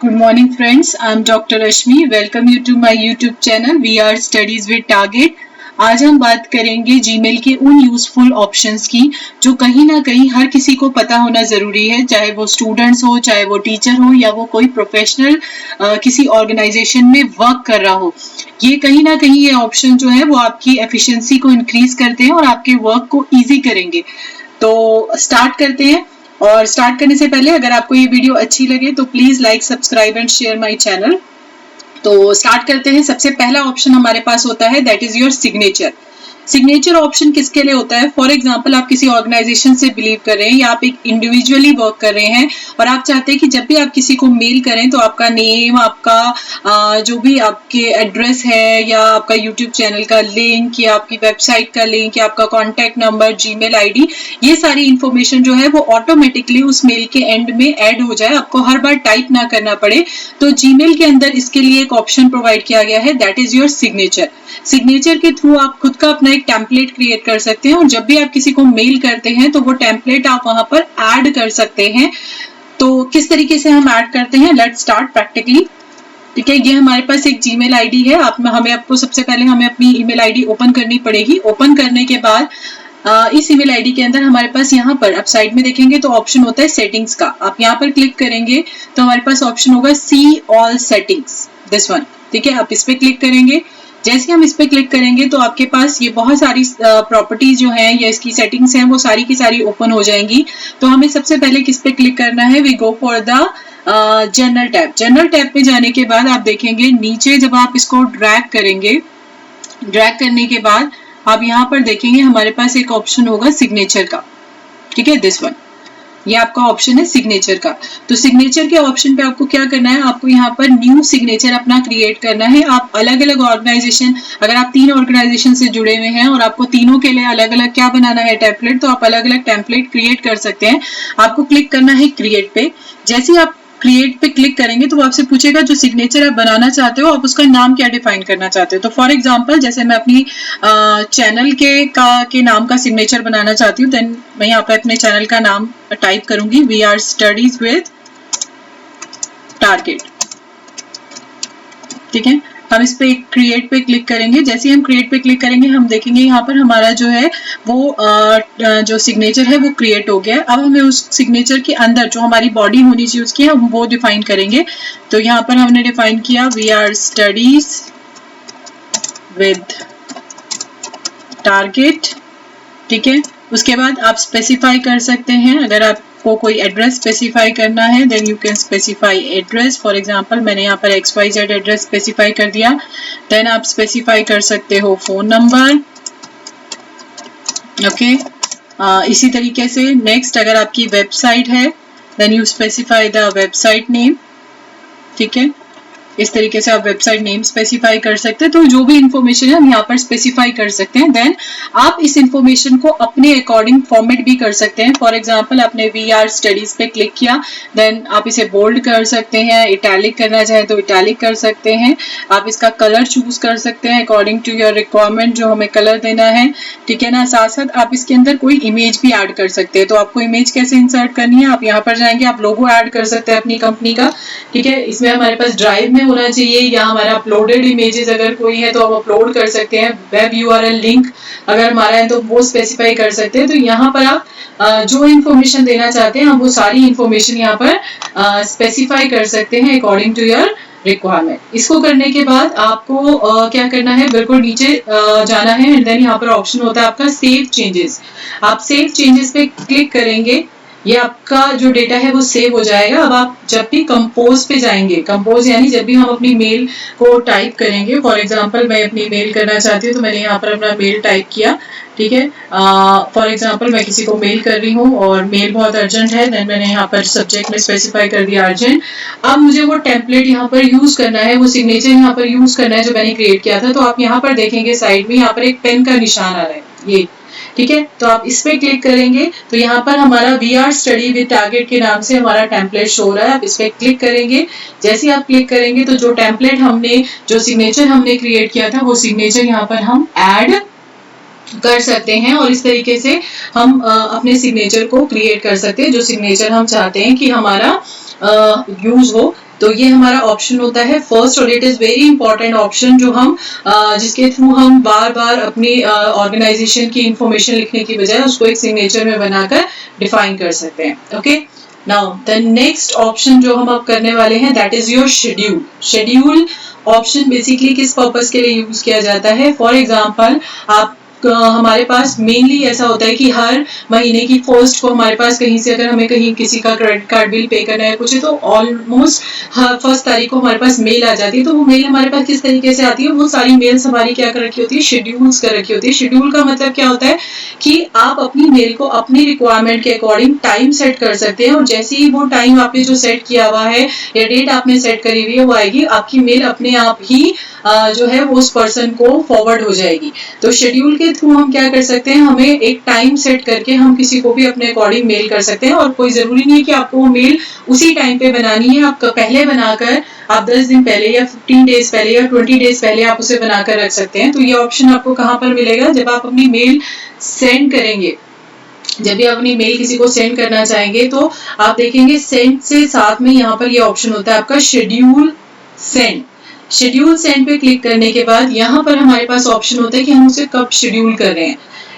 Good morning friends, I am Dr. Rashmi. Welcome you to my YouTube channel VR Studies with Target. आज हम बात करेंगे Gmail के उन यूजफुल ऑप्शंस की जो कहीं ना कहीं हर किसी को पता होना जरूरी है, चाहे वो स्टूडेंट्स हो, चाहे वो टीचर हो या वो कोई प्रोफेशनल किसी ऑर्गेनाइजेशन में वर्क कर रहा हो। ये कहीं ना कहीं ये ऑप्शन जो है वो आपकी एफिशिएंसी को इंक्रीज करते हैं और आपके वर्क को इजी करेंगे। तो स्टार्ट करते हैं। और स्टार्ट करने से पहले अगर आपको ये वीडियो अच्छी लगे तो please like, subscribe and share my channel. तो स्टार्ट करते हैं। सबसे पहला ऑप्शन हमारे पास होता है that is your signature. Signature option किसके लिए होता है? फॉर एग्जांपल आप किसी ऑर्गेनाइजेशन से बिलीव कर रहे हैं या आप एक इंडिविजुअली वर्क कर रहे हैं और आप चाहते हैं कि जब भी आप किसी को मेल करें तो आपका नेम, आपका जो भी आपके एड्रेस है या आपका यूट्यूब चैनल का लिंक या आपकी वेबसाइट का लिंक या आपका कॉन्टैक्ट नंबर, जीमेल आईडी, ये सारी इंफॉर्मेशन जो है वो ऑटोमेटिकली उस मेल के एंड में ऐड हो जाए, आपको हर बार टाइप ना करना पड़े। तो जीमेल के अंदर इसके लिए एक ऑप्शन प्रोवाइड किया गया है that is your signature. Signature के थ्रू आप खुद का अपना एक टेम्पलेट क्रिएट कर सकते हैं और जब भी आप किसी को मेल करते हैं तो वो टेम्पलेट आप वहां पर ऐड कर सकते हैं। तो किस तरीके से हम ऐड करते हैं, लेट्स स्टार्ट प्रैक्टिकली। ठीक है, ये हमारे पास एक जीमेल आईडी है। आपको सबसे पहले हमें अपनी ईमेल आईडी ओपन करनी पड़ेगी। ओपन करने के बाद इस ईमेल आईडी के अंदर हमारे पास यहाँ पर आप साइड में देखेंगे तो ऑप्शन होता है सेटिंग्स का। आप यहाँ पर क्लिक करेंगे तो हमारे पास ऑप्शन होगा see all settings, this one. ठीक है, आप इस पे क्लिक करेंगे। जैसे हम इस पे क्लिक करेंगे तो आपके पास ये बहुत सारी प्रॉपर्टीज जो हैं या इसकी सेटिंग्स हैं वो सारी की सारी ओपन हो जाएंगी। तो हमें सबसे पहले किस पे क्लिक करना है? We go for the general tab. General tab पे जाने के बाद आप देखेंगे नीचे जब आप इसको ड्रैग करेंगे, ड्रैग करने के बाद आप यहाँ पर देखेंगे हमारे पास एक ऑप्शन होगा सिग्नेचर का। ठीक है, दिस वन, ये आपका ऑप्शन है सिग्नेचर का। तो सिग्नेचर के ऑप्शन पे आपको क्या करना है? आपको यहाँ पर न्यू सिग्नेचर अपना क्रिएट करना है। आप अलग अलग ऑर्गेनाइजेशन, अगर आप 3 ऑर्गेनाइजेशन से जुड़े हुए हैं और आपको तीनों के लिए अलग अलग क्या बनाना है टेम्पलेट, तो आप अलग अलग टेम्पलेट क्रिएट कर सकते हैं। आपको क्लिक करना है क्रिएट पे। जैसे ही आप क्रिएट पे क्लिक करेंगे तो वो आपसे पूछेगा जो सिग्नेचर आप बनाना चाहते हो आप उसका नाम क्या डिफाइन करना चाहते हो। तो फॉर एग्जांपल जैसे मैं अपनी चैनल के नाम का सिग्नेचर बनाना चाहती हूँ, देन मैं यहाँ पे अपने चैनल का नाम टाइप करूंगी VR स्टडीज विद टारगेट। ठीक है, हम इस पे क्रिएट पे क्लिक करेंगे। जैसे ही हम क्रिएट पे क्लिक करेंगे हम देखेंगे यहाँ पर हमारा जो है वो जो सिग्नेचर है वो क्रिएट हो गया है। अब हमें उस सिग्नेचर के अंदर जो हमारी बॉडी होनी चाहिए उसकी हम वो डिफाइन करेंगे। तो यहाँ पर हमने डिफाइन किया VR स्टडीज विद टारगेट। ठीक है, उसके बाद आप स्पेसिफाई कर सकते हैं। अगर आपको कोई एड्रेस स्पेसिफाई करना है then you can specify address. For example मैंने यहाँ पर XYZ एड्रेस स्पेसिफाई कर दिया। देन आप स्पेसिफाई कर सकते हो फोन नंबर। ओके, इसी तरीके से नेक्स्ट अगर आपकी वेबसाइट है then you specify the website name. ठीक है, इस तरीके से आप वेबसाइट नेम स्पेसिफाई कर सकते हैं। तो जो भी इंफॉर्मेशन है हम यहाँ पर स्पेसिफाई कर सकते हैं। देन आप इस इंफॉर्मेशन को अपने अकॉर्डिंग फॉर्मेट भी कर सकते हैं। फॉर एग्जांपल आपने VR स्टडीज पे क्लिक किया, देन आप इसे बोल्ड कर सकते हैं, इटैलिक करना चाहे तो इटैलिक कर सकते हैं। आप इसका कलर चूज कर सकते हैं अकॉर्डिंग टू योर रिक्वायरमेंट, जो हमें कलर देना है। ठीक है ना, साथ साथ आप इसके अंदर कोई इमेज भी ऐड कर सकते हैं। तो आपको इमेज कैसे इंसर्ट करनी है, आप यहाँ पर जाएंगे, आप लोगो ऐड कर सकते हैं अपनी कंपनी का। ठीक है, इसमें हमारे पास ड्राइव होना चाहिए या हमारा अपलोडेड इमेजेस अगर कोई है तो हम अपलोड कर सकते हैं। वेब URL लिंक अगर हमारा है तो वो स्पेसिफाई कर सकते हैं। तो यहाँ पर आप जो इंफॉर्मेशन देना चाहते हैं हम वो सारी इंफॉर्मेशन यहाँ पर स्पेसिफाई कर सकते हैं अकॉर्डिंग टू योर रिक्वायरमेंट। इसको करने के बाद आपको क्या करना है, बिल्कुल नीचे जाना है एंड देन यहाँ पर ऑप्शन होता है आपका सेव चेंजेस। आप सेव चेंजेस पे क्लिक करेंगे, ये आपका जो डेटा है वो सेव हो जाएगा। अब आप जब भी कंपोज पे जाएंगे, कंपोज यानी जब भी हम अपनी मेल को टाइप करेंगे, फॉर एग्जांपल मैं अपनी मेल करना चाहती हूँ तो मैंने यहाँ पर अपना मेल टाइप किया। ठीक है, फॉर एग्जांपल मैं किसी को मेल कर रही हूँ और मेल बहुत अर्जेंट है, देन मैंने यहाँ पर सब्जेक्ट में स्पेसिफाई कर दिया अर्जेंट। अब मुझे वो टेम्पलेट यहाँ पर यूज करना है, वो सिग्नेचर यहाँ पर यूज करना है जो मैंने क्रिएट किया था। तो आप यहाँ पर देखेंगे साइड में यहाँ पर एक पेन का निशान आ रहा है ये। ठीक है, तो आप इस पे क्लिक करेंगे तो यहाँ पर हमारा VR स्टडी विद टारगेट के नाम से हमारा टेम्पलेट शो हो रहा है। आप इस पे क्लिक करेंगे। जैसे आप क्लिक करेंगे तो जो टेम्पलेट हमने, जो सिग्नेचर हमने क्रिएट किया था वो सिग्नेचर यहाँ पर हम ऐड कर सकते हैं और इस तरीके से हम अपने सिग्नेचर को क्रिएट कर सकते हैं जो सिग्नेचर हम चाहते हैं कि हमारा यूज हो। तो ये हमारा ऑप्शन होता है फर्स्ट, और it is very important option जो हम जिसके थ्रू हम बार बार अपनी ऑर्गेनाइजेशन की इंफॉर्मेशन लिखने की बजाय उसको एक सिग्नेचर में बनाकर डिफाइन कर सकते हैं। Okay, now the next option जो हम अब करने वाले हैं that is your schedule. Schedule option basically किस पर्पस के लिए यूज किया जाता है? फॉर एग्जाम्पल आप हमारे पास मेनली ऐसा होता है कि हर महीने की फर्स्ट को हमारे पास कहीं से अगर हमें कहीं किसी का क्रेडिट कार्ड बिल पे करना है कुछ है, तो ऑलमोस्ट फर्स्ट तारीख को हमारे पास मेल आ जाती है। तो वो मेल हमारे पास किस तरीके से आती है? वो सारी मेल्स हमारी क्या कर रखी होती है? शेड्यूल्स कर रखी होती है। शेड्यूल का मतलब क्या होता है कि आप अपनी मेल को अपनी रिक्वायरमेंट के अकॉर्डिंग टाइम सेट कर सकते हैं, और जैसे ही वो टाइम आपने जो सेट किया हुआ है या डेट आपने सेट करी हुई है वो आएगी, आपकी मेल अपने आप ही जो है वो उस पर्सन को फॉरवर्ड हो जाएगी। तो शेड्यूल के थ्रू हम क्या कर सकते हैं? हमें एक टाइम सेट करके हम किसी को भी अपने अकॉर्डिंग मेल कर सकते हैं, और कोई जरूरी नहीं है कि आपको वो मेल उसी टाइम पे बनानी है। आप पहले बनाकर आप 10 दिन पहले या 15 डेज पहले या 20 डेज पहले आप उसे बनाकर रख सकते हैं। तो ये ऑप्शन आपको कहाँ पर मिलेगा? जब आप अपनी मेल सेंड करेंगे, जब भी आप अपनी मेल किसी को सेंड करना चाहेंगे तो आप देखेंगे सेंड से साथ में यहाँ पर ये ऑप्शन होता है आपका शेड्यूल सेंड। शेड्यूल सेंड पे क्लिक करने के बाद यहाँ पर हमारे पास ऑप्शन होता है कि हम उसे कब शेड्यूल कर रहे हैं।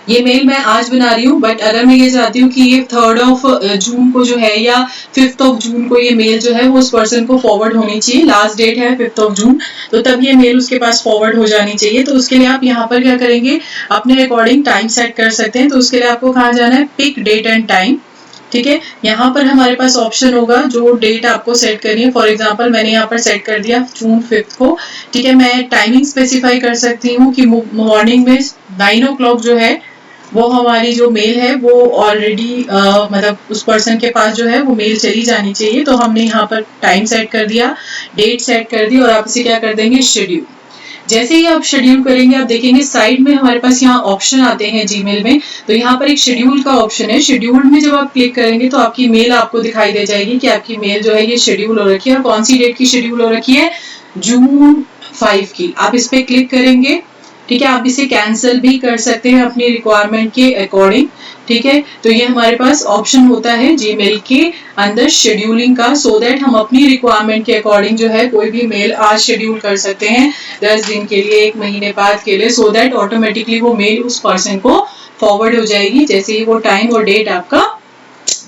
ये मेल मैं आज बना रही हूँ, बट अगर मैं ये चाहती हूँ कि ये 3 जून को जो है या 5 जून को ये मेल जो है वो उस पर्सन को फॉरवर्ड होनी चाहिए, लास्ट डेट है 5 जून, तो तब ये मेल उसके पास फॉरवर्ड हो जानी चाहिए। तो उसके लिए आप यहाँ पर क्या करेंगे? अपने अकॉर्डिंग टाइम सेट कर सकते हैं। तो उसके लिए आपको कहाँ जाना है? Pick date and time. ठीक है, यहाँ पर हमारे पास ऑप्शन होगा जो डेट आपको सेट करनी है। फॉर एग्जांपल मैंने यहाँ पर सेट कर दिया जून 5 को। ठीक है, मैं टाइमिंग स्पेसिफाई कर सकती हूँ कि मॉर्निंग में 9 o'clock जो है वो हमारी जो मेल है वो ऑलरेडी मतलब उस पर्सन के पास जो है वो मेल चली जानी चाहिए। तो हमने यहाँ पर टाइम सेट कर दिया, डेट सेट कर दी, और आप इसे क्या कर देंगे? शेड्यूल। जैसे ही आप शेड्यूल करेंगे आप देखेंगे साइड में हमारे पास यहाँ ऑप्शन आते हैं जीमेल में। तो यहाँ पर एक शेड्यूल का ऑप्शन है। शेड्यूल में जब आप क्लिक करेंगे तो आपकी मेल आपको दिखाई दे जाएगी कि आपकी मेल जो है ये शेड्यूल हो रखी है, और कौन सी डेट की शेड्यूल हो रखी है? जून 5 की। आप इस पे क्लिक करेंगे। ठीक है, आप इसे कैंसिल भी कर सकते हैं अपनी रिक्वायरमेंट के अकॉर्डिंग। ठीक है, तो ये हमारे पास ऑप्शन होता है जीमेल के अंदर शेड्यूलिंग का, सो दैट हम अपनी रिक्वायरमेंट के अकॉर्डिंग जो है कोई भी मेल आज शेड्यूल कर सकते हैं 10 दिन के लिए, 1 महीने बाद के लिए, सो दैट ऑटोमेटिकली वो मेल उस पर्सन को फॉरवर्ड हो जाएगी जैसे ही वो टाइम और डेट आपका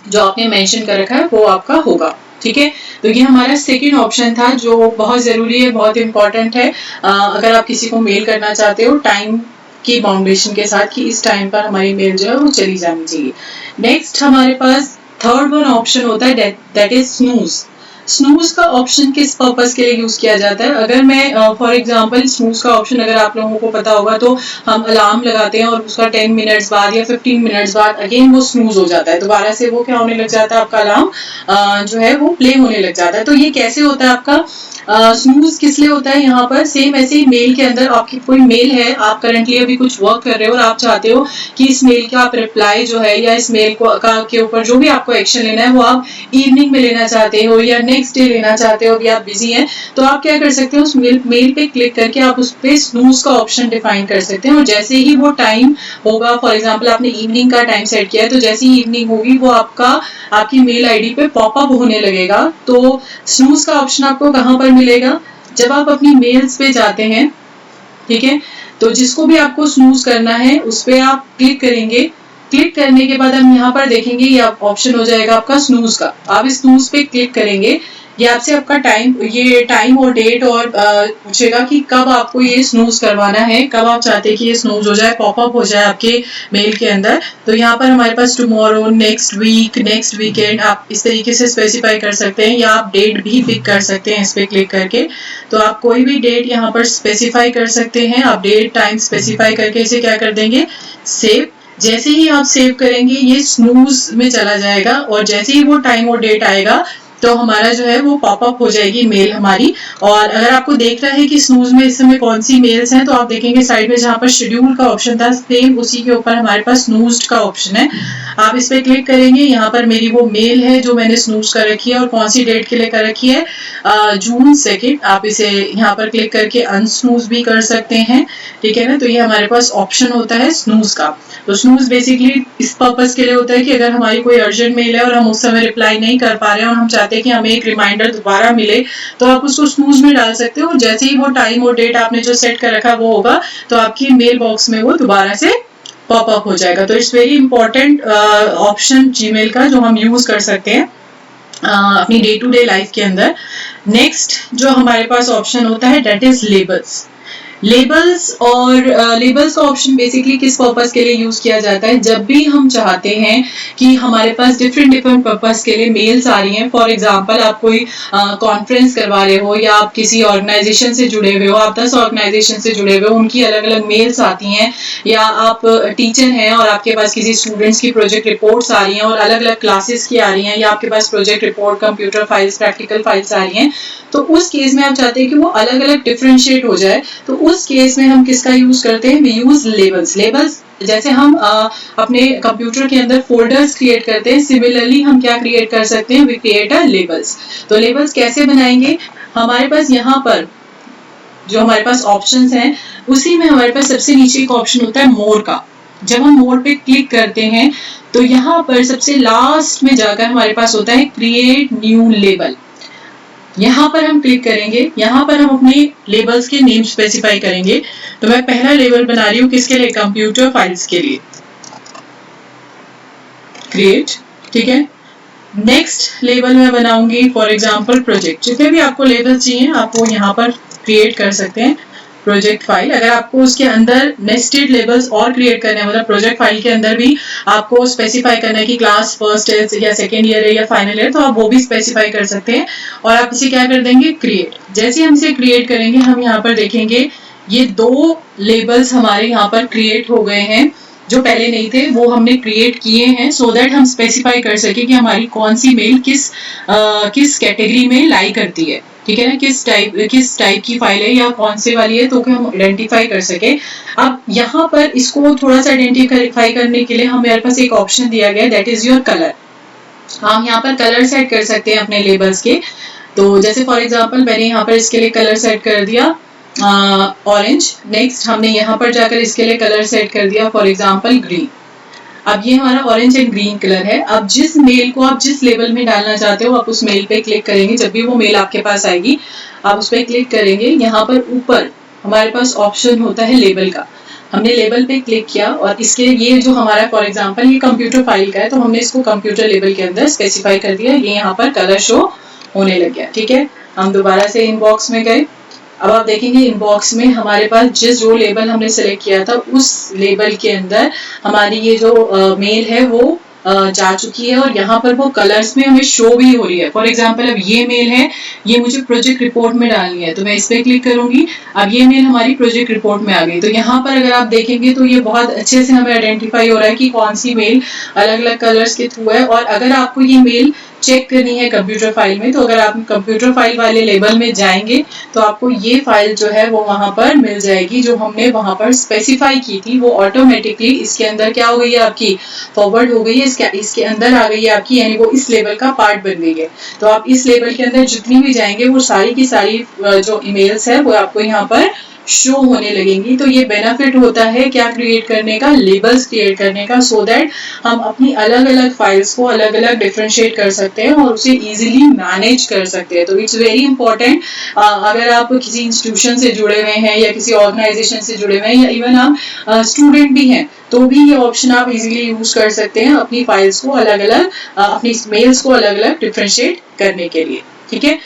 जो आपने मेंशन कर रखा है वो आपका होगा। ठीक है, तो ये हमारा सेकंड ऑप्शन था जो बहुत जरूरी है, बहुत इंपॉर्टेंट है अगर आप किसी को मेल करना चाहते हो टाइम की बाउंडेशन के साथ कि इस टाइम पर हमारी मेल जो है वो चली जानी चाहिए। नेक्स्ट हमारे पास थर्ड वन ऑप्शन होता है दैट इज स्नूज। स्नूज का ऑप्शन किस पर्पस के लिए यूज किया जाता है? अगर मैं फॉर एग्जांपल स्नूज का ऑप्शन अगर आप लोगों को पता होगा तो हम अलार्म लगाते हैं और उसका 10 मिनट्स बाद या 15 मिनट्स बाद अगेन वो स्नूज हो जाता है, दोबारा से वो क्या होने लग जाता है? आपका अलार्म जो है वो प्ले होने लग जाता है। तो ये कैसे होता है आपका? स्नूज किस लिए होता है? यहाँ पर सेम ऐसे ही मेल के अंदर आपकी कोई मेल है, आप करंटली अभी कुछ वर्क कर रहे हो और आप चाहते हो कि इस मेल का आप रिप्लाई जो है या इस मेल को के ऊपर जो भी आपको एक्शन लेना है वो आप इवनिंग में लेना चाहते हो या नेक्स्ट डे लेना चाहते हो, अभी आप बिजी हैं, तो आप क्या कर सकते हो? उस मेल पे क्लिक करके आप उस पे स्नूज का ऑप्शन डिफाइन कर सकते हैं, और जैसे ही वो टाइम होगा, फॉर एग्जाम्पल आपने इवनिंग का टाइम सेट किया है, तो जैसे ही इवनिंग होगी वो आपकी मेल आईडी पे पॉपअप होने लगेगा। तो स्नूज का ऑप्शन आपको कहाँ पर मिलेगा? जब आप अपनी मेल्स पे जाते हैं, ठीक है, तो जिसको भी आपको स्नूज करना है उस पे आप क्लिक करेंगे। क्लिक करने के बाद हम यहाँ पर देखेंगे ये ऑप्शन हो जाएगा आपका स्नूज का। आप इस स्नूज पे क्लिक करेंगे, ये आपसे आपका टाइम और डेट और पूछेगा कि कब आपको ये स्नूज करवाना है, कब आप चाहते हैं कि ये स्नूज हो जाए, पॉपअप हो जाए आपके मेल के अंदर। तो यहाँ पर हमारे पास tomorrow, next week, next weekend, आप इस तरीके से स्पेसिफाई कर सकते हैं, या आप डेट भी पिक कर सकते हैं इस पे क्लिक करके। तो आप कोई भी डेट यहाँ पर स्पेसिफाई कर सकते हैं। आप डेट टाइम स्पेसिफाई करके इसे क्या कर देंगे? सेव। जैसे ही आप सेव करेंगे ये स्नूज में चला जाएगा, और जैसे ही वो टाइम और डेट आएगा तो हमारा जो है वो पॉपअप हो जाएगी मेल हमारी। और अगर आपको देख रहा है कि स्नूज में इस समय कौन सी मेल्स हैं, तो आप देखेंगे साइड में जहाँ पर शेड्यूल का ऑप्शन था सेम उसी के ऊपर हमारे पास स्नूज्ड का ऑप्शन है। आप इस पे क्लिक करेंगे, यहाँ पर मेरी वो मेल है जो मैंने स्नूज कर रखी है, और कौन सी डेट के लिए कर रखी है? जून 2। आप इसे यहाँ पर क्लिक करके अनस्नूज भी कर सकते हैं। ठीक है ना, तो ये हमारे पास ऑप्शन होता है स्नूज का। तो स्नूज बेसिकली इस पर्पस के लिए होता है कि अगर हमारी कोई अर्जेंट मेल है और हम उस समय रिप्लाई नहीं कर पा रहे हैं और हम चाहते चाहते हैं कि हमें एक रिमाइंडर दोबारा मिले तो आप उसको स्नूज में डाल सकते हो, जैसे ही वो टाइम और डेट आपने जो सेट कर रखा वो होगा तो आपकी मेल बॉक्स में वो दोबारा से पॉप अप हो जाएगा। तो it's very important option Gmail का जो हम यूज कर सकते हैं अपनी डे टू डे लाइफ के अंदर। नेक्स्ट जो हमारे पास ऑप्शन होता है दैट इज लेबल्स। लेबल्स और लेबल्स का ऑप्शन बेसिकली किस पर्पस के लिए यूज किया जाता है, जब भी हम चाहते हैं कि हमारे पास डिफरेंट पर्पस के लिए मेल्स आ रही हैं। फॉर एग्जांपल आप कोई कॉन्फ्रेंस करवा रहे हो या आप किसी ऑर्गेनाइजेशन से जुड़े हुए हो, आप 10 ऑर्गेनाइजेशन से जुड़े हुए हो, उनकी अलग अलग मेल्स आती हैं, या आप टीचर हैं और आपके पास किसी स्टूडेंट्स की प्रोजेक्ट रिपोर्ट्स आ रही हैं और अलग अलग क्लासेस की आ रही हैं, या आपके पास project report, computer files, practical files आ रही हैं, तो उस केस में आप चाहते हैं कि वो अलग अलग डिफरेंशिएट हो जाए, तो उस केस में हम किसका यूज करते हैं, वी यूज लेबल्स। लेबल्स जैसे हम अपने कंप्यूटर के अंदर फोल्डर्स क्रिएट करते हैं, सिमिलरली हम क्या क्रिएट कर सकते हैं, वी क्रिएट अ लेबल्स। तो लेबल्स कैसे बनाएंगे, हमारे पास यहाँ पर जो हमारे पास ऑप्शंस हैं उसी में हमारे पास सबसे नीचे एक ऑप्शन होता है मोर का। जब हम मोर पे क्लिक करते हैं तो यहाँ पर सबसे लास्ट में जाकर हमारे पास होता है क्रिएट न्यू लेबल। यहाँ पर हम क्लिक करेंगे, यहाँ पर हम अपने लेबल्स के नेम स्पेसिफाई करेंगे। तो मैं पहला लेबल बना रही हूँ किसके लिए, कंप्यूटर फाइल्स के लिए, क्रिएट, ठीक है। नेक्स्ट लेबल मैं बनाऊंगी फॉर एग्जांपल प्रोजेक्ट। जितने भी आपको लेबल चाहिए आप वो यहाँ पर क्रिएट कर सकते हैं। प्रोजेक्ट फाइल, अगर आपको उसके अंदर नेस्टेड लेबल्स और क्रिएट करने हैं, मतलब प्रोजेक्ट फाइल के अंदर भी आपको स्पेसिफाई करना है कि क्लास फर्स्ट है या सेकेंड ईयर है या फाइनल ईयर, तो आप वो भी स्पेसिफाई कर सकते हैं और आप इसे क्या कर देंगे, क्रिएट। जैसे हम इसे क्रिएट करेंगे हम यहाँ पर देखेंगे ये 2 लेबल्स हमारे यहाँ पर क्रिएट हो गए हैं, जो पहले नहीं थे वो हमने क्रिएट किए हैं सो दैट हम स्पेसिफाई कर सके कि हमारी कौन सी मेल किस कैटेगरी में लाई करती है, ठीक है ना, किस टाइप की फाइल है या कौन से वाली है, तो कि हम आइडेंटिफाई कर सके। अब यहाँ पर इसको थोड़ा सा आइडेंटिफाई करने के लिए हमारे पास एक ऑप्शन दिया गया है दैट इज योर कलर। हम यहाँ पर कलर सेट कर सकते हैं अपने लेबल्स के। तो जैसे फॉर एग्जांपल मैंने यहाँ पर इसके लिए कलर सेट कर दिया ऑरेंज। नेक्स्ट हमने यहाँ पर जाकर इसके लिए कलर सेट कर दिया फॉर एग्जांपल ग्रीन। अब ये हमारा ऑरेंज एंड ग्रीन कलर है। अब जिस मेल को आप जिस लेबल में डालना चाहते हो आप उस मेल पे क्लिक करेंगे। जब भी वो मेल आपके पास आएगी आप उस पर क्लिक करेंगे। यहाँ पर ऊपर हमारे पास ऑप्शन होता है लेबल का। हमने लेबल पे क्लिक किया और इसके ये जो हमारा फॉर एग्जांपल ये कंप्यूटर फाइल का है तो हमने इसको कंप्यूटर लेबल के अंदर स्पेसिफाई कर दिया। ये यहाँ पर कलर शो होने लग गया, ठीक है। हम दोबारा से इनबॉक्स में गए। अब आप देखेंगे इनबॉक्स में हमारे पास जो लेबल हमने सेलेक्ट किया था उस लेबल के अंदर हमारी ये जो मेल है वो जा चुकी है और यहाँ पर वो कलर्स में हमें शो भी हो रही है। फॉर एग्जांपल अब ये मेल है, ये मुझे प्रोजेक्ट रिपोर्ट में डालनी है तो मैं इस पर क्लिक करूंगी। अब ये मेल हमारी प्रोजेक्ट रिपोर्ट में आ गई। तो यहाँ पर अगर आप देखेंगे तो ये बहुत अच्छे से हमें आइडेंटिफाई हो रहा है कि कौन सी मेल अलग अलग कलर्स के थ्रू है। और अगर आपको ये मेल चेक करनी है कंप्यूटर फाइल में तो अगर आप कंप्यूटर फाइल वाले लेबल में जाएंगे तो आपको ये फाइल जो है वो वहां पर मिल जाएगी जो हमने वहां पर स्पेसिफाई की थी। वो ऑटोमेटिकली इसके अंदर क्या हो गई है, आपकी फॉरवर्ड हो गई है, इसके अंदर आ गई है आपकी, यानी वो इस लेबल का पार्ट बन गई है। तो आप इस लेबल के अंदर जितनी भी जाएंगे वो सारी की सारी जो ईमेल्स है वो आपको यहाँ पर शो होने लगेंगी। तो ये बेनिफिट होता है क्या क्रिएट करने का, लेबल्स क्रिएट करने का, सो दैट हम अपनी अलग अलग फाइल्स को अलग अलग डिफरेंशिएट कर सकते हैं और उसे इजीली मैनेज कर सकते हैं। तो इट्स वेरी इंपॉर्टेंट। अगर आप किसी इंस्टीट्यूशन से जुड़े हुए हैं या किसी ऑर्गेनाइजेशन से जुड़े हुए हैं या इवन आप स्टूडेंट भी हैं तो भी ये ऑप्शन आप इजीली यूज कर सकते हैं अपनी फाइल्स को अलग अलग अपनी मेल्स को अलग अलग डिफरेंशिएट करने के लिए, ठीक है।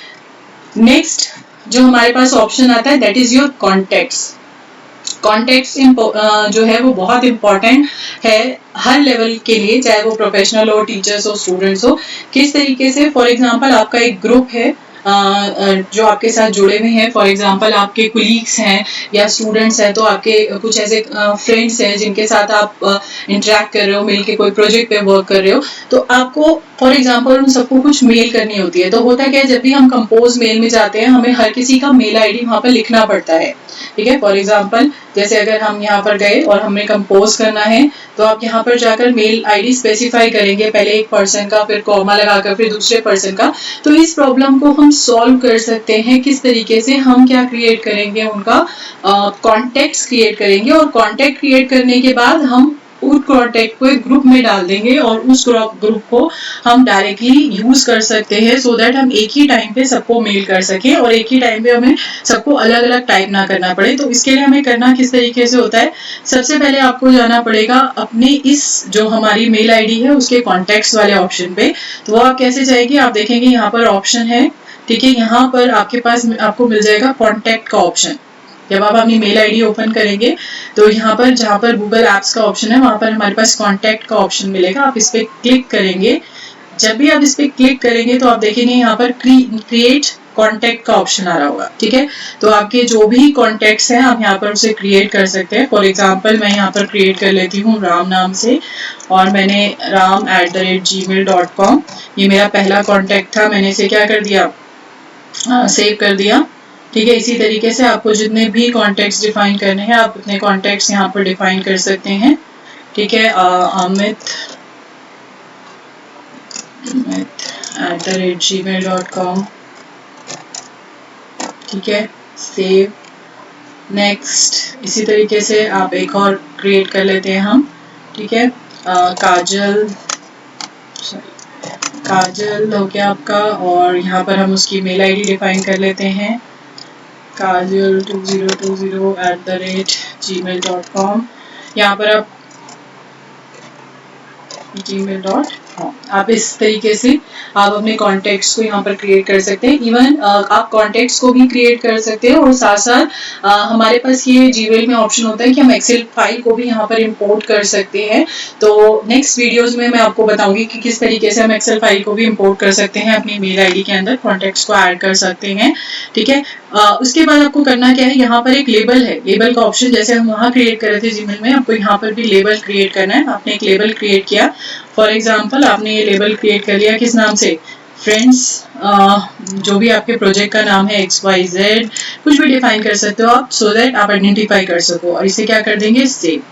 नेक्स्ट जो हमारे पास ऑप्शन आता है that is your contacts. Contacts जो है वो बहुत इंपॉर्टेंट है हर लेवल के लिए, चाहे वो प्रोफेशनल हो, टीचर्स हो, स्टूडेंट्स हो। किस तरीके से, फॉर एग्जांपल आपका एक ग्रुप है जो आपके साथ जुड़े हुए हैं, फॉर एग्जांपल आपके कुलीग्स हैं या स्टूडेंट्स हैं, तो आपके कुछ ऐसे फ्रेंड्स हैं जिनके साथ आप इंटरेक्ट कर रहे हो, मिलके कोई प्रोजेक्ट पे वर्क कर रहे हो, तो आपको फॉर एग्जांपल उन सबको कुछ मेल करनी होती है। तो होता क्या है, जब भी हम कंपोज मेल में जाते हैं हमें हर किसी का मेल आईडी वहां पर लिखना पड़ता है, ठीक है। फॉर एग्जांपल जैसे अगर हम यहाँ पर गए और हमें कंपोज करना है तो आप यहाँ पर जाकर मेल आईडी स्पेसिफाई करेंगे, पहले एक पर्सन का, फिर कॉमा लगाकर फिर दूसरे पर्सन का। तो इस प्रॉब्लम को हम सॉल्व कर सकते हैं किस तरीके से, हम क्या क्रिएट करेंगे, उनका कॉन्टेक्ट क्रिएट करेंगे और कॉन्टेक्ट क्रिएट करने के बाद हम उस कॉन्टेक्ट को एक ग्रुप में डाल देंगे और उस ग्रुप को हम डायरेक्टली यूज कर सकते हैं, सो दैट हम एक ही टाइम पे सबको मेल कर सकें और एक ही टाइम पे हमें सबको अलग अलग टाइप ना करना पड़े। तो इसके लिए हमें करना किस तरीके से होता है, सबसे पहले आपको जाना पड़ेगा अपने इस जो हमारी मेल आईडी है उसके कॉन्टेक्ट्स वाले ऑप्शन पे। तो वो आप कैसे जाएंगे, आप देखेंगे यहाँ पर ऑप्शन है, ठीक है, यहाँ पर आपके पास आपको मिल जाएगा कॉन्टेक्ट का ऑप्शन। जब आप अपनी मेल आईडी ओपन करेंगे तो यहाँ पर जहाँ पर गूगल एप्स का ऑप्शन है वहां पर हमारे पास कॉन्टेक्ट का ऑप्शन मिलेगा, आप इस पे क्लिक करेंगे। जब भी आप इस पे क्लिक करेंगे तो आप देखेंगे यहाँ पर क्रिएट कॉन्टेक्ट का ऑप्शन आ रहा होगा, ठीक है। तो आपके जो भी कॉन्टेक्ट्स हैं आप यहाँ पर उसे क्रिएट कर सकते हैं। फॉर एग्जांपल मैं यहाँ पर क्रिएट कर लेती हूँ राम नाम से, और मैंने ram@gmail.com, ये मेरा पहला कॉन्टेक्ट था, मैंने इसे क्या कर दिया, सेव कर दिया, ठीक है। इसी तरीके से आपको जितने भी कॉन्टेक्ट्स डिफाइन करने हैं आप उतने कॉन्टेक्ट्स यहाँ पर डिफाइन कर सकते हैं, ठीक है। amit@gmail.com, ठीक है, सेव, नेक्स्ट। इसी तरीके से आप एक और क्रिएट कर लेते हैं हम, ठीक है, काजल हो गया आपका, और यहाँ पर हम उसकी मेल आईडी डिफाइन कर लेते हैं, kajal2020@gmail.com। यहाँ पर आप gmail.com, आप इस तरीके से आप अपने कॉन्टेक्ट्स को यहाँ पर क्रिएट कर सकते हैं। इवन आप कॉन्टेक्ट्स को भी क्रिएट कर सकते हैं और साथ साथ हमारे पास ये जीमेल में ऑप्शन होता है कि हम एक्सेल फाइल को भी यहाँ पर इंपोर्ट कर सकते हैं। तो नेक्स्ट वीडियोस में मैं आपको बताऊंगी कि किस तरीके से हम एक्सेल फाइल को भी इंपोर्ट कर सकते हैं, अपनी मेल आईडी के अंदर कॉन्टेक्ट्स को ऐड कर सकते हैं, ठीक है। उसके बाद आपको करना क्या है, यहाँ पर एक लेबल है, लेबल का ऑप्शन, जैसे हम वहाँ क्रिएट कर रहे थे जीमेल में, आपको यहाँ पर भी लेबल क्रिएट करना है। आपने एक लेबल क्रिएट किया, फॉर एग्जाम्पल आपने ये लेबल क्रिएट कर लिया, किस नाम से, फ्रेंड्स, जो भी आपके प्रोजेक्ट का नाम है XYZ, कुछ भी डिफाइन कर सकते हो आप, सो दैट आप आइडेंटिफाई कर सको। और इसे क्या कर देंगे, सेव।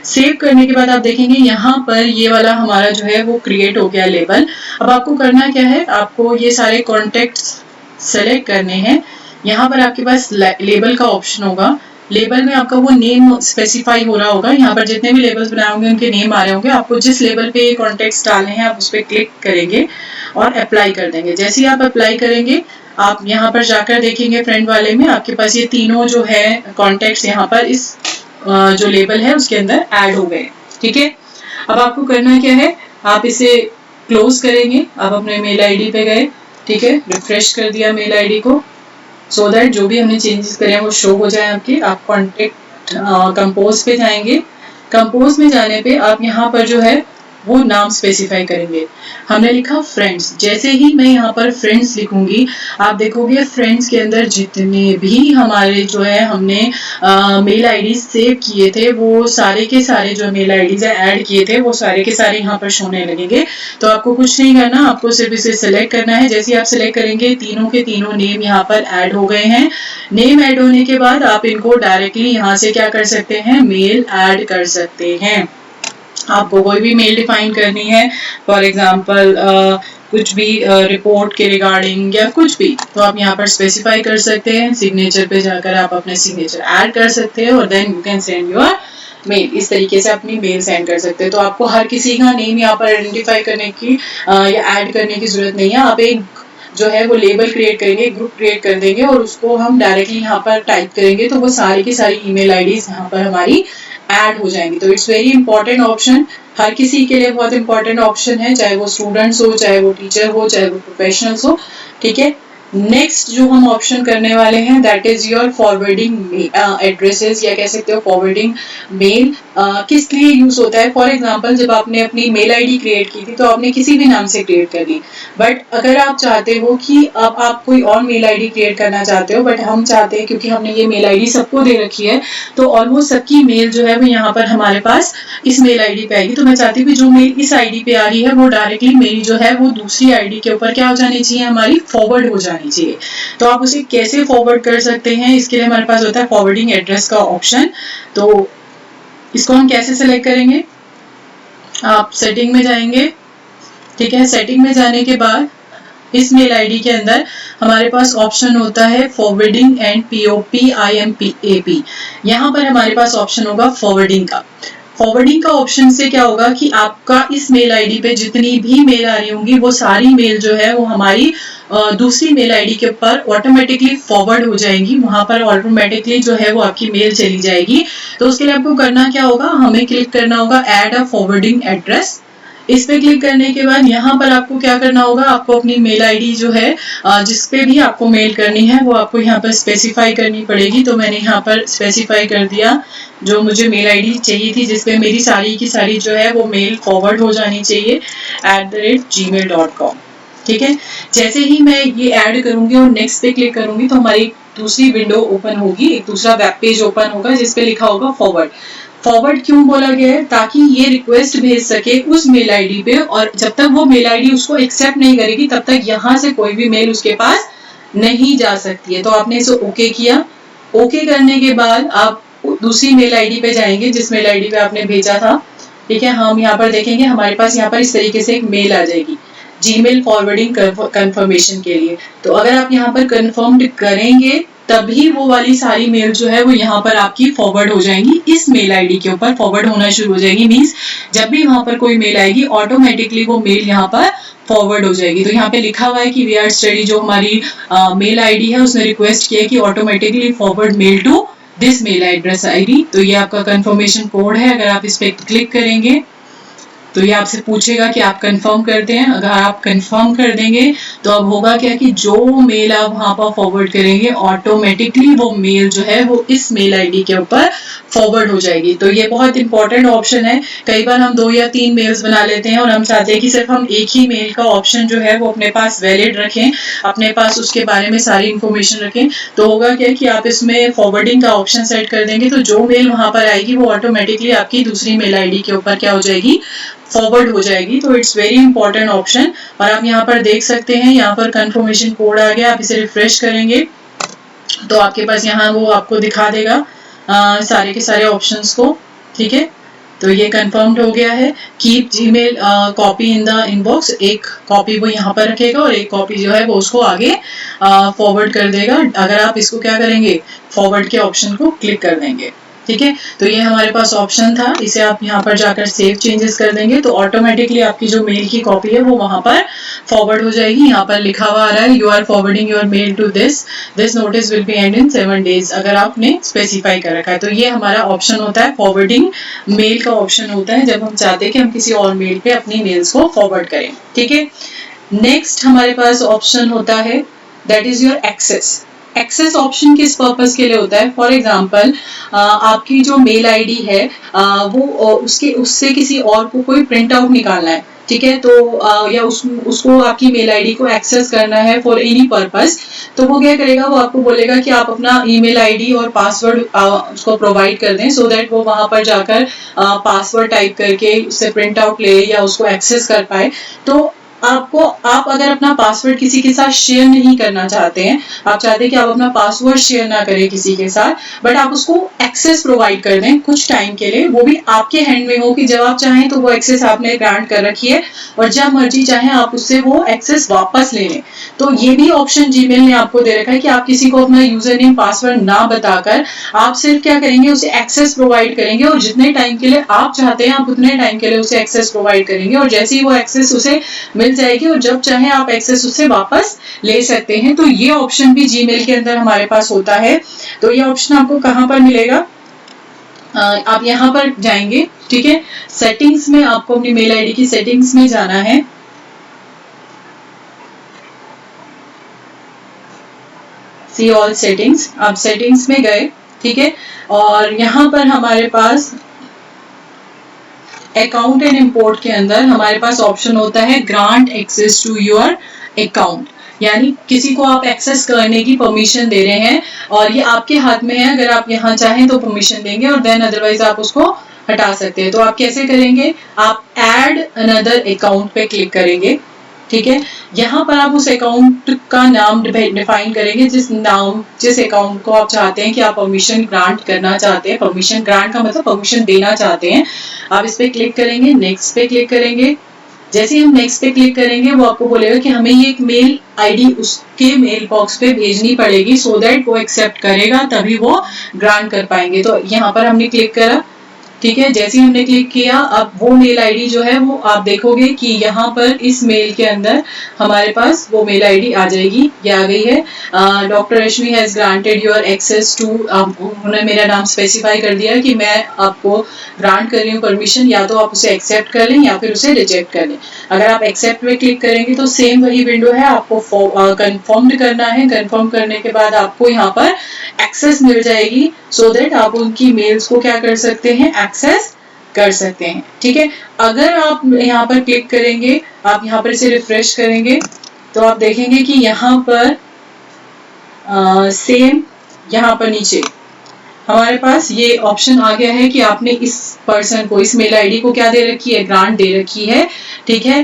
सेव करने के बाद आप देखेंगे यहाँ पर ये वाला हमारा जो है वो क्रिएट हो गया लेबल। अब आपको करना क्या है, आपको ये सारे कॉन्टेक्ट्स सेलेक्ट करने हैं। यहाँ पर आपके पास लेबल का ऑप्शन होगा, लेबल में आपका वो नेम स्पेसिफाई हो रहा होगा, यहाँ पर जितने भी लेबल्स बनाए होंगे उनके नेम आ रहे होंगे। आपको जिस लेबल पे ये कॉन्टेक्ट्स डालने हैं आप उस पर क्लिक करेंगे और अप्लाई कर देंगे। जैसे ही आप अप्लाई करेंगे आप यहाँ पर जाकर देखेंगे फ्रेंड वाले में आपके पास ये तीनों जो है कॉन्टेक्ट्स यहाँ पर इस जो लेबल है उसके अंदर ऐड हो गए, ठीक है। अब आपको करना क्या है, आप इसे क्लोज करेंगे, आप अपने मेल आईडी पे गए, ठीक है, रिफ्रेश कर दिया मेल आईडी को, सो दैट जो भी हमने चेंजेस करे हैं वो शो हो जाए आपके। आप कॉन्टेक्ट कंपोज पे जाएंगे, कंपोज में जाने पे आप यहाँ पर जो है वो नाम स्पेसिफाई करेंगे। हमने लिखा फ्रेंड्स, जैसे ही मैं यहाँ पर फ्रेंड्स लिखूंगी आप देखोगे फ्रेंड्स के अंदर जितने भी हमारे जो है हमने मेल आईडी सेव किए थे वो सारे के सारे जो मेल आईडीज ऐड किए थे वो सारे के सारे यहाँ पर शोने लगेंगे। तो आपको कुछ नहीं करना, आपको सिर्फ इसे सिलेक्ट करना है। जैसे आप सिलेक्ट करेंगे तीनों के तीनों नेम यहाँ पर ऐड हो गए हैं। नेम ऐड होने के बाद आप इनको डायरेक्टली यहाँ से क्या कर सकते हैं, मेल ऐड कर सकते हैं। आपको कोई भी मेल डिफाइन करनी है, फॉर एग्जांपल कुछ भी रिपोर्ट के रिगार्डिंग या कुछ भी, तो आप यहाँ पर स्पेसिफाई कर सकते हैं। सिग्नेचर पे जाकर आप अपने सिग्नेचर ऐड कर सकते हैं और then you can send your mail. इस तरीके से अपनी मेल सेंड कर सकते हैं। तो आपको हर किसी का नेम यहाँ पर आइडेंटिफाई करने की या ऐड करने की जरूरत नहीं है। आप एक जो है वो लेबल क्रिएट करेंगे, ग्रुप क्रिएट कर देंगे और उसको हम डायरेक्टली यहाँ पर टाइप करेंगे तो वो सारी की सारी ईमेल आईडीज यहाँ पर हमारी ऐड हो जाएंगी। तो इट्स वेरी इंपॉर्टेंट ऑप्शन, हर किसी के लिए बहुत इंपॉर्टेंट ऑप्शन है, चाहे वो स्टूडेंट्स हो, चाहे वो टीचर हो, चाहे वो प्रोफेशनल्स हो, ठीक है। नेक्स्ट जो हम ऑप्शन करने वाले हैं that is your forwarding addresses, या कह सकते हो फॉरवर्डिंग मेल। किस लिए यूज होता है, फॉर एग्जांपल जब आपने अपनी मेल आईडी क्रिएट की थी तो आपने किसी भी नाम से क्रिएट कर ली, बट अगर आप चाहते हो कि अब आप कोई और मेल आईडी क्रिएट करना चाहते हो, बट हम चाहते हैं क्योंकि हमने ये मेल आईडी सबको दे रखी है तो ऑलमोस्ट सबकी मेल जो है वो यहाँ पर हमारे पास इस मेल आईडी पे आएगी। तो मैं चाहती हूँ कि जो मेल इस आईडी पे आ रही है वो डायरेक्टली मेरी जो है वो दूसरी आईडी के ऊपर क्या हो जानी चाहिए, हमारी फॉरवर्ड हो जानी चाहिए। तो आप उसे कैसे फॉरवर्ड कर सकते हैं, इसके लिए हमारे पास होता है फॉरवर्डिंग एड्रेस का ऑप्शन। तो इसको हम कैसे सेलेक्ट करेंगे, आप सेटिंग में जाएंगे, ठीक है। सेटिंग में जाने के बाद इस मेल आईडी के अंदर हमारे पास ऑप्शन होता है फॉरवर्डिंग एंड POP IMPAP। यहाँ पर हमारे पास ऑप्शन होगा फॉरवर्डिंग का। फॉरवर्डिंग का ऑप्शन से क्या होगा कि आपका इस मेल आईडी पे जितनी भी मेल आ रही होंगी वो सारी मेल जो है वो हमारी दूसरी मेल आईडी के ऊपर ऑटोमेटिकली फॉरवर्ड हो जाएंगी, वहां पर ऑटोमेटिकली जो है वो आपकी मेल चली जाएगी। तो उसके लिए आपको करना क्या होगा, हमें क्लिक करना होगा ऐड अ फॉरवर्डिंग एड्रेस। इस पे क्लिक करने के बाद यहाँ पर आपको क्या करना होगा, आपको अपनी मेल आईडी जो है जिस पे भी आपको मेल करनी है वो आपको यहाँ पर स्पेसिफाई करनी पड़ेगी। तो मैंने यहाँ पर स्पेसिफाई कर दिया जो मुझे मेल आईडी चाहिए थी जिसपे मेरी सारी की सारी जो है वो मेल फॉरवर्ड हो जानी चाहिए @gmail.com। ठीक है, जैसे ही मैं ये ऐड करूंगी और नेक्स्ट पे क्लिक करूंगी तो हमारी दूसरी विंडो ओपन होगी, एक दूसरा वेब पेज ओपन होगा जिसपे लिखा होगा फॉरवर्ड। फॉरवर्ड क्यों बोला गया है, ताकि ये रिक्वेस्ट भेज सके उस मेल आईडी पे, और जब तक वो मेल आईडी उसको एक्सेप्ट नहीं करेगी तब तक यहाँ से कोई भी मेल उसके पास नहीं जा सकती है। तो आपने इसे ओके किया। ओके करने के बाद आप दूसरी मेल आईडी पे जाएंगे जिस मेल आईडी पे आपने भेजा था। ठीक है, हम यहाँ पर देखेंगे हमारे पास यहाँ पर इस तरीके से एक मेल आ जाएगी जीमेल फॉरवर्डिंग कंफर्मेशन के लिए। तो अगर आप यहाँ पर कंफर्म्ड करेंगे तभी वो वाली सारी मेल जो है वो यहाँ पर आपकी फॉरवर्ड हो जाएंगी, इस मेल आईडी के ऊपर फॉरवर्ड होना शुरू हो जाएगी। मींस जब भी वहां पर कोई मेल आएगी ऑटोमेटिकली वो मेल यहाँ पर फॉरवर्ड हो जाएगी। तो यहाँ पे लिखा हुआ है कि वी आर स्टडी जो हमारी मेल आईडी है उसने रिक्वेस्ट किया कि automatically forward mail to this mail address ID. तो ये आपका कंफर्मेशन कोड है, अगर आप इस पे क्लिक करेंगे तो ये आपसे पूछेगा कि आप कंफर्म करते हैं। अगर आप कंफर्म कर देंगे तो अब होगा क्या कि जो मेल आप वहां पर फॉरवर्ड करेंगे ऑटोमेटिकली वो मेल जो है वो इस मेल आईडी के ऊपर फॉरवर्ड हो जाएगी। तो ये बहुत इंपॉर्टेंट ऑप्शन है। कई बार हम 2 या 3 मेल्स बना लेते हैं और हम चाहते हैं कि सिर्फ हम एक ही मेल का ऑप्शन जो है वो अपने पास वैलिड रखें, अपने पास उसके बारे में सारी इंफॉर्मेशन रखें। तो होगा क्या कि आप इसमें फॉरवर्डिंग का ऑप्शन सेट कर देंगे तो जो मेल वहां पर आएगी वो ऑटोमेटिकली आपकी दूसरी मेल आईडी के ऊपर क्या हो जाएगी, फॉरवर्ड हो जाएगी। तो इट्स वेरी इंपॉर्टेंट ऑप्शन। और आप यहाँ पर देख सकते हैं यहाँ पर कंफर्मेशन कोड आ गया। आप इसे रिफ्रेश करेंगे तो आपके पास यहाँ वो आपको दिखा देगा सारे के सारे ऑप्शंस को। ठीक है, तो ये कंफर्म्ड हो गया है। Keep Gmail copy in the inbox, एक कॉपी वो यहाँ पर रखेगा और एक कॉपी जो है वो उसको आगे फॉरवर्ड कर देगा। अगर आप इसको क्या करेंगे, फॉरवर्ड के ऑप्शन को क्लिक कर देंगे। ठीक है, तो ये हमारे पास ऑप्शन था, इसे आप यहाँ पर जाकर सेव चेंजेस कर देंगे तो ऑटोमेटिकली आपकी जो मेल की कॉपी है वो वहां पर फॉरवर्ड हो जाएगी। यहाँ पर लिखा हुआ आ रहा है you are forwarding your mail to this notice will be end in 7 days, अगर आपने स्पेसिफाई कर रखा है। तो ये हमारा ऑप्शन होता है, फॉरवर्डिंग मेल का ऑप्शन होता है जब हम चाहते हैं कि हम किसी और मेल पे अपनी मेल्स को फॉरवर्ड करें। ठीक है, नेक्स्ट हमारे पास ऑप्शन होता है that is your access. Access option किस पर्पस के लिए होता है, फॉर एग्जाम्पल आपकी जो मेल आईडी है वो उससे किसी और को कोई प्रिंट आउट निकालना है। ठीक है, तो या उसको आपकी मेल आईडी को एक्सेस करना है फॉर एनी पर्पस, तो वो क्या करेगा, वो आपको बोलेगा कि आप अपना ईमेल आईडी और पासवर्ड उसको प्रोवाइड कर दें सो दैट वो वहां पर जाकर पासवर्ड टाइप करके उससे प्रिंट आउट ले या उसको एक्सेस कर पाए। तो आप अगर अपना पासवर्ड किसी के साथ शेयर नहीं करना चाहते हैं, आप चाहते हैं कि आप अपना पासवर्ड शेयर ना करें किसी के साथ, बट आप उसको एक्सेस प्रोवाइड कर दें कुछ टाइम के लिए, वो भी आपके हैंड में हो कि जब आप चाहें तो वो एक्सेस आपने ग्रांट कर रखी है और जब मर्जी चाहें आप उससे वो एक्सेस वापस ले लें। तो ये भी ऑप्शन जीमेल ने आपको दे रखा है कि आप किसी को अपना यूजर नेम पासवर्ड ना बताकर आप सिर्फ क्या करेंगे, उसे एक्सेस प्रोवाइड करेंगे और जितने टाइम के लिए आप चाहते हैं आप उतने टाइम के लिए उसे एक्सेस प्रोवाइड करेंगे और जैसे ही वो एक्सेस उसे मिल जाएगी और जब चाहे आप एक्सेस उससे वापस ले सकते हैं। तो ये ऑप्शन भी जीमेल के अंदर हमारे पास होता है। तो ये ऑप्शन आपको कहां पर मिलेगा, आप यहां पर जाएंगे। ठीक है, सेटिंग्स में आपको अपनी मेल आईडी की सेटिंग्स में जाना है। सी ऑल सेटिंग्स, आप सेटिंग्स में गए। ठीक है, और यहां पर हमारे पास अकाउंट एंड इंपोर्ट के अंदर हमारे पास ऑप्शन होता है grant access to your account, यानी किसी को आप एक्सेस करने की परमिशन दे रहे हैं और ये आपके हाथ में है। अगर आप यहाँ चाहें तो परमिशन देंगे और देन अदरवाइज आप उसको हटा सकते हैं। तो आप कैसे करेंगे, आप ऐड अनदर अकाउंट पे क्लिक करेंगे। ठीक है, यहाँ पर आप उस अकाउंट का नाम डिफाइन करेंगे, जिस अकाउंट को आप चाहते हैं कि आप परमिशन ग्रांट करना चाहते हैं। परमिशन ग्रांट का मतलब परमिशन देना चाहते हैं। आप इस पे क्लिक करेंगे, नेक्स्ट पे क्लिक करेंगे। जैसे ही हम नेक्स्ट पे क्लिक करेंगे वो आपको बोलेगा कि हमें ये एक मेल आईडी उसके मेल बॉक्स पे भेजनी पड़ेगी सो दैट वो एक्सेप्ट करेगा, तभी वो ग्रांट कर पाएंगे। तो यहाँ पर हमने क्लिक करा, ठीक है, जैसे ही हमने क्लिक किया अब वो मेल आईडी जो है वो आप देखोगे कि यहाँ पर इस मेल के अंदर हमारे पास वो मेल आईडी आ जाएगी, ये आ गई है। Doctor Rashmi has granted your access to, उन्होंने मेरा नाम स्पेसिफाई कर दिया कि मैं आपको ग्रांट कर रही हूँ परमिशन, या तो आप उसे एक्सेप्ट कर लें या फिर उसे रिजेक्ट कर लें। अगर आप एक्सेप्ट में क्लिक करेंगे तो सेम वही विंडो है, आपको कंफर्म करना है। कंफर्म करने के बाद आपको यहाँ पर एक्सेस मिल जाएगी, सो दैट आप उनकी मेल्स को क्या कर सकते हैं, एक्सेस कर सकते हैं। ठीक है, अगर आप यहाँ पर क्लिक करेंगे, आप यहाँ पर इसे रिफ्रेश करेंगे तो आप देखेंगे कि यहाँ पर सेम यहाँ पर नीचे हमारे पास ये ऑप्शन आ गया है कि आपने इस पर्सन को, इस मेल आईडी को क्या दे रखी है, ग्रांट दे रखी है। ठीक है,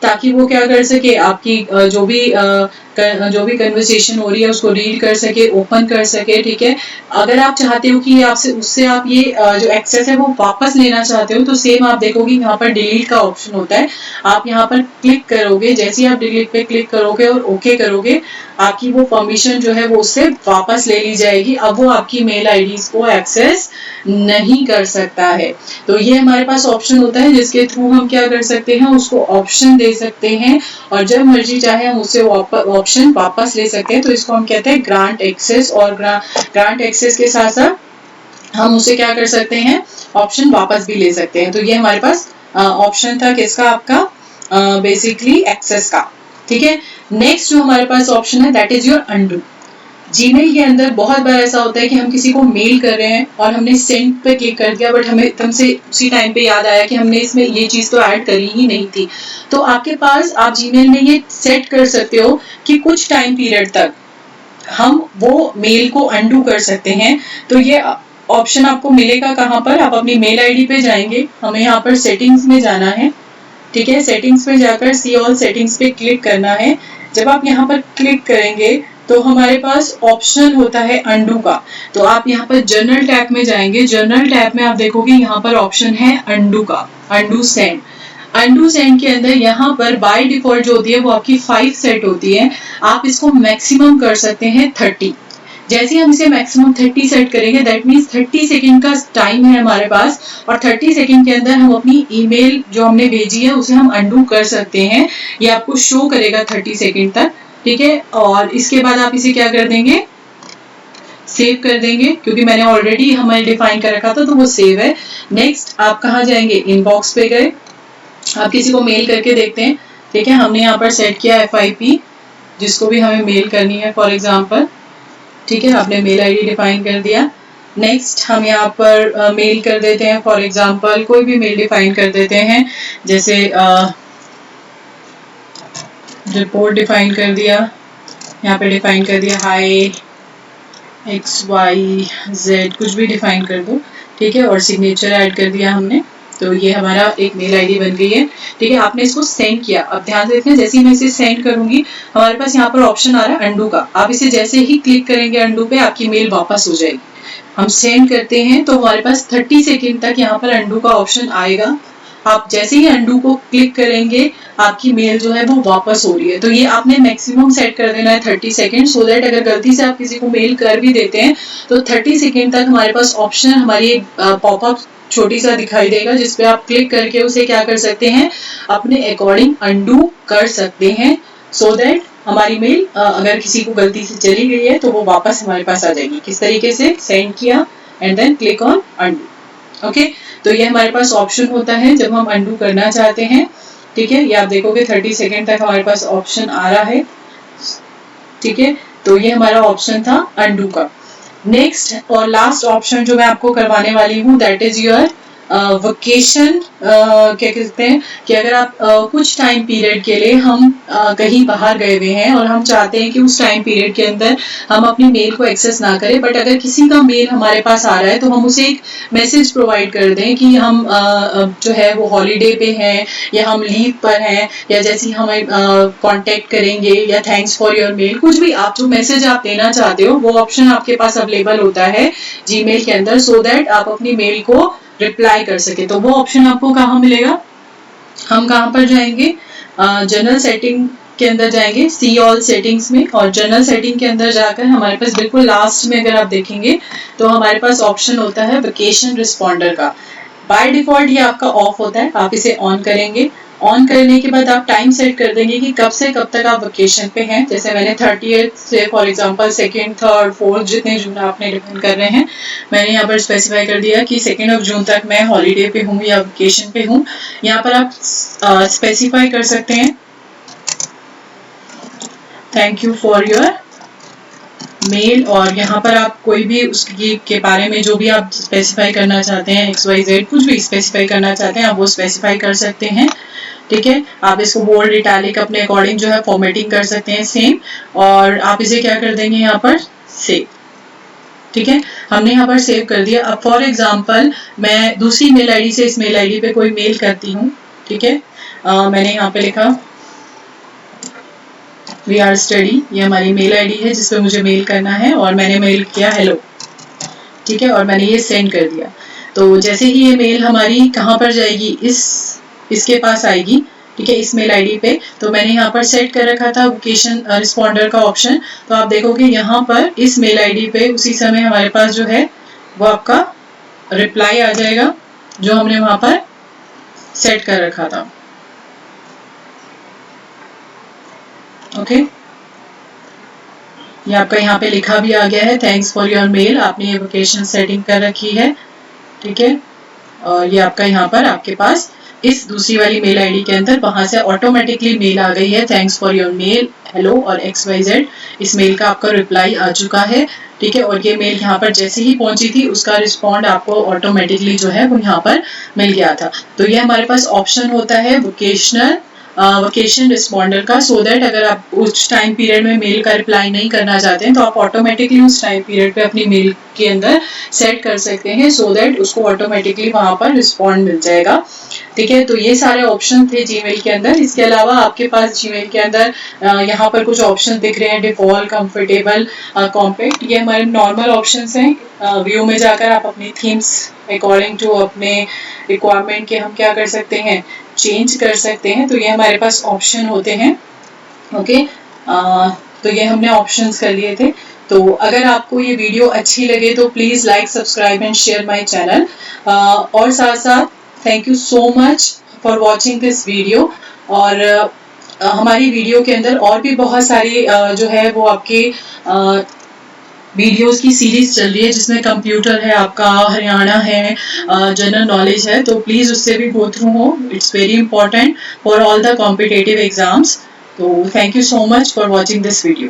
ताकि वो क्या कर सके, आपकी जो भी कन्वर्सेशन हो रही है उसको रीड कर सके, ओपन कर सके। ठीक है, अगर आप चाहते हो कि आपसे उससे आप ये जो एक्सेस है वो वापस लेना चाहते हो तो सेम आप देखोगे यहाँ पर डिलीट का ऑप्शन होता है। आप यहाँ पर क्लिक करोगे, जैसे ही आप डिलीट पे क्लिक करोगे और ओके करोगे, आपकी वो परमिशन जो है वो उससे वापस ले ली जाएगी। अब वो आपकी मेल आईडीज को एक्सेस नहीं कर सकता है। तो ये हमारे पास ऑप्शन होता है जिसके थ्रू हम क्या कर सकते हैं, उसको ऑप्शन दे सकते हैं और जब मर्जी चाहे हम उससे ऑप्शन वापस ले सकते हैं। तो इसको हम कहते हैं ग्रांट एक्सेस, और ग्रांट एक्सेस के साथ साथ हम उसे क्या कर सकते हैं, ऑप्शन वापस भी ले सकते हैं। तो ये हमारे पास ऑप्शन था किसका, आपका बेसिकली एक्सेस का। ठीक है, नेक्स्ट जो हमारे पास ऑप्शन है that is your undo. Gmail के अंदर बहुत बार ऐसा होता है कि हम किसी को मेल कर रहे हैं और हमने सेंड पे क्लिक कर दिया, बट हमें एकदम से उसी टाइम पे याद आया कि हमने इसमें ये चीज तो ऐड करी ही नहीं थी। तो आपके पास, आप जीमेल में ये सेट कर सकते हो कि कुछ टाइम पीरियड तक हम वो मेल को अनडू कर सकते हैं। तो ये ऑप्शन आपको मिलेगा कहाँ पर, आप अपनी मेल आईडी पे जाएंगे, हमें यहाँ पर सेटिंग्स में जाना है। ठीक है, सेटिंग्स पे जाकर सी ऑल सेटिंग्स पे क्लिक करना है। जब आप यहाँ पर क्लिक करेंगे तो हमारे पास ऑप्शन होता है अनडू का। तो आप यहाँ पर जनरल टैब में जाएंगे, जनरल टैब में आप देखोगे यहाँ पर ऑप्शन है अनडू का, अनडू सेंड। अनडू सेंड के अंदर यहाँ पर बाय डिफॉल्ट जो होती है वो आपकी 5 सेट होती है, आप इसको मैक्सिमम कर सकते हैं 30। जैसे हम इसे मैक्सिमम 30 सेट करेंगे, दैट मीन्स 30 सेकंड का टाइम है हमारे पास, और 30 सेकंड के अंदर हम अपनी ईमेल जो हमने भेजी है उसे हम अनडू कर सकते हैं। ये आपको शो करेगा 30 सेकंड तक। ठीक है, और इसके बाद आप इसे क्या कर देंगे, सेव कर देंगे, क्योंकि मैंने ऑलरेडी हमें डिफाइन कर रखा था तो वो सेव है। नेक्स्ट आप कहाँ जाएंगे, इनबॉक्स पे गए, आप किसी को मेल करके देखते हैं। ठीक है, हमने यहाँ पर सेट किया FIP, जिसको भी हमें मेल करनी है फॉर एग्जाम्पल। ठीक है, आपने मेल आईडी डिफाइन कर दिया। नेक्स्ट हम यहाँ पर मेल कर देते हैं, फॉर एग्जाम्पल कोई भी मेल डिफाइन कर देते हैं, जैसे रिपोर्ट डिफाइन कर दिया, यहाँ पे डिफाइन कर दिया हाय XYZ, कुछ भी डिफाइन कर दो। ठीक है, और सिग्नेचर ऐड कर दिया हमने, तो ये हमारा एक मेल आईडी बन गई है। ठीक है, आपने इसको सेंड किया। अब ध्यान से देखें, जैसे ही मैं इसे सेंड करूंगी हमारे पास यहाँ पर ऑप्शन आ रहा है अनडू का। आप इसे जैसे ही क्लिक करेंगे अनडू पे, आपकी मेल वापस हो जाएगी। हम सेंड करते हैं तो हमारे पास 30 सेकेंड तक यहाँ पर अनडू का ऑप्शन आएगा। आप जैसे ही अनडू को क्लिक करेंगे आपकी मेल जो है वो वापस हो रही है। तो ये आपने मैक्सिमम सेट कर देना है 30 सेकेंड, सो दैट अगर गलती से आप किसी को मेल कर भी देते हैं तो 30 सेकेंड तक हमारे पास ऑप्शन, हमारी एक पॉपअप छोटी सा दिखाई देगा जिसपे आप क्लिक करके उसे क्या कर सकते हैं, अपने अकॉर्डिंग अनडू कर सकते हैं, सो दैट हमारी मेल अगर किसी को गलती से चली गई है तो वो वापस हमारे पास आ जाएगी। किस तरीके से, सेंड किया and then click on undo. Okay, तो ये हमारे पास ऑप्शन होता है जब हम अनडू करना चाहते हैं। ठीक है, ये आप देखोगे 30 सेकेंड तक हमारे पास ऑप्शन आ रहा है। ठीक है, तो ये हमारा ऑप्शन था अनडू का। नेक्स्ट और लास्ट ऑप्शन जो मैं आपको करवाने वाली हूँ दैट इज योर वेकेशन। क्या कहते हैं कि अगर आप कुछ टाइम पीरियड के लिए हम कहीं बाहर गए हुए हैं और हम चाहते हैं कि उस टाइम पीरियड के अंदर हम अपनी मेल को एक्सेस ना करें, बट अगर किसी का मेल हमारे पास आ रहा है तो हम उसे एक मैसेज प्रोवाइड कर दें कि हम जो है वो हॉलीडे पे हैं या हम लीव पर हैं, या जैसे ही हमें कांटेक्ट करेंगे या थैंक्स फॉर योर मेल, कुछ भी आप जो मैसेज आप देना चाहते हो वो ऑप्शन आपके पास अवेलेबल होता है जीमेल के अंदर, सो दैट आप अपनी मेल को रिप्लाई कर सके। तो वो ऑप्शन आपको कहाँ मिलेगा, हम कहाँ पर जाएंगे, जनरल सेटिंग के अंदर जाएंगे, सी ऑल सेटिंग्स में, और जनरल सेटिंग के अंदर जाकर हमारे पास बिल्कुल लास्ट में अगर आप देखेंगे तो हमारे पास ऑप्शन होता है वेकेशन रिस्पॉन्डर का। बाय डिफॉल्ट ये आपका ऑफ होता है, आप इसे ऑन करेंगे। ऑन करने के बाद आप टाइम सेट कर देंगे कि कब से कब तक आप वेकेशन पे हैं। जैसे मैंने 30th से for example 2nd, 3rd, 4th जितने जून आपने डिपेंड कर रहे हैं, मैंने यहाँ पर स्पेसिफाई कर दिया कि 2nd of जून तक मैं हॉलीडे पे हूँ या वेकेशन पे हूँ। यहाँ पर आप स्पेसिफाई कर सकते हैं thank you for your mail, और यहाँ पर आप कोई भी उसकी के बारे में जो भी आप स्पेसिफाई करना चाहते हैं, XYZ कुछ भी स्पेसिफाई करना चाहते हैं आप वो स्पेसिफाई कर सकते हैं। ठीक है, आप इसको बोल्ड, इटैलिक अपने अकॉर्डिंग जो है फॉर्मेटिंग कर सकते हैं सेम, और आप इसे क्या कर देंगे यहाँ पर सेव। ठीक है, हमने यहाँ पर सेव कर दिया। अब फॉर एग्जाम्पल मैं दूसरी मेल आईडी से इस मेल आईडी पे कोई मेल करती हूँ। ठीक है, मैंने यहाँ पे लिखा वी आर स्टडी, ये हमारी मेल आईडी है जिसपे मुझे मेल करना है, और मैंने मेल किया हेलो। ठीक है, और मैंने ये सेंड कर दिया। तो जैसे ही ये मेल हमारी कहाँ पर जाएगी, इसके पास आएगी। ठीक है, इस मेल आईडी पे। तो मैंने यहाँ पर सेट कर रखा था वोकेशन रिस्पॉन्डर का ऑप्शन। तो आप देखोगे यहाँ पर इस मेल आईडी पे उसी समय हमारे पास जो है वो आपका रिप्लाई आ जाएगा जो हमने वहां पर सेट कर रखा था। ओके, ये आपका यहाँ पे लिखा भी आ गया है थैंक्स फॉर योर मेल, आपने ये वोकेशन सेटिंग कर रखी है। ठीक है, और ये आपका यहाँ पर आपके पास इस दूसरी वाली मेल आईडी के अंदर वहां से ऑटोमेटिकली मेल आ गई है thanks for your mail hello और XYZ। इस मेल का आपका रिप्लाई आ चुका है। ठीक है, और ये मेल यहाँ पर जैसे ही पहुंची थी उसका रिस्पॉन्ड आपको ऑटोमेटिकली जो है वो यहाँ पर मिल गया था। तो ये हमारे पास ऑप्शन होता है वोकेशन रिस्पॉन्डर का, सो दैट अगर आप उस टाइम पीरियड में मेल का रिप्लाई नहीं करना चाहते हैं तो आप ऑटोमेटिकली उस टाइम पीरियड पे अपनी मेल के अंदर सेट कर सकते हैं, सो दैट उसको ऑटोमेटिकली वहां पर रिस्पॉन्ड मिल जाएगा। ठीक है, तो ये सारे ऑप्शन थे जीमेल के अंदर। इसके अलावा आपके पास जीमेल के अंदर यहाँ पर कुछ ऑप्शन दिख रहे हैं, डिफॉल्ट, कंफर्टेबल, कॉम्पैक्ट, ये हमारे नॉर्मल ऑप्शंस हैं। व्यू में जाकर आप अपनी थीम्स अकॉर्डिंग टू अपने रिक्वायरमेंट के हम क्या कर सकते हैं, चेंज कर सकते हैं। तो ये हमारे पास ऑप्शन होते हैं। ओके, तो ये हमने ऑप्शंस कर लिए थे। तो अगर आपको ये वीडियो अच्छी लगे तो please like, subscribe and share my channel, और साथ साथ thank you so much for watching this video. और हमारी वीडियो के अंदर और भी बहुत सारी जो है वो आपके वीडियोस की सीरीज चल रही है जिसमें कंप्यूटर है, आपका हरियाणा है, जनरल नॉलेज है, तो प्लीज उससे भी गो थ्रू हो। It's very important for all the competitive exams. तो thank you so much for watching this video.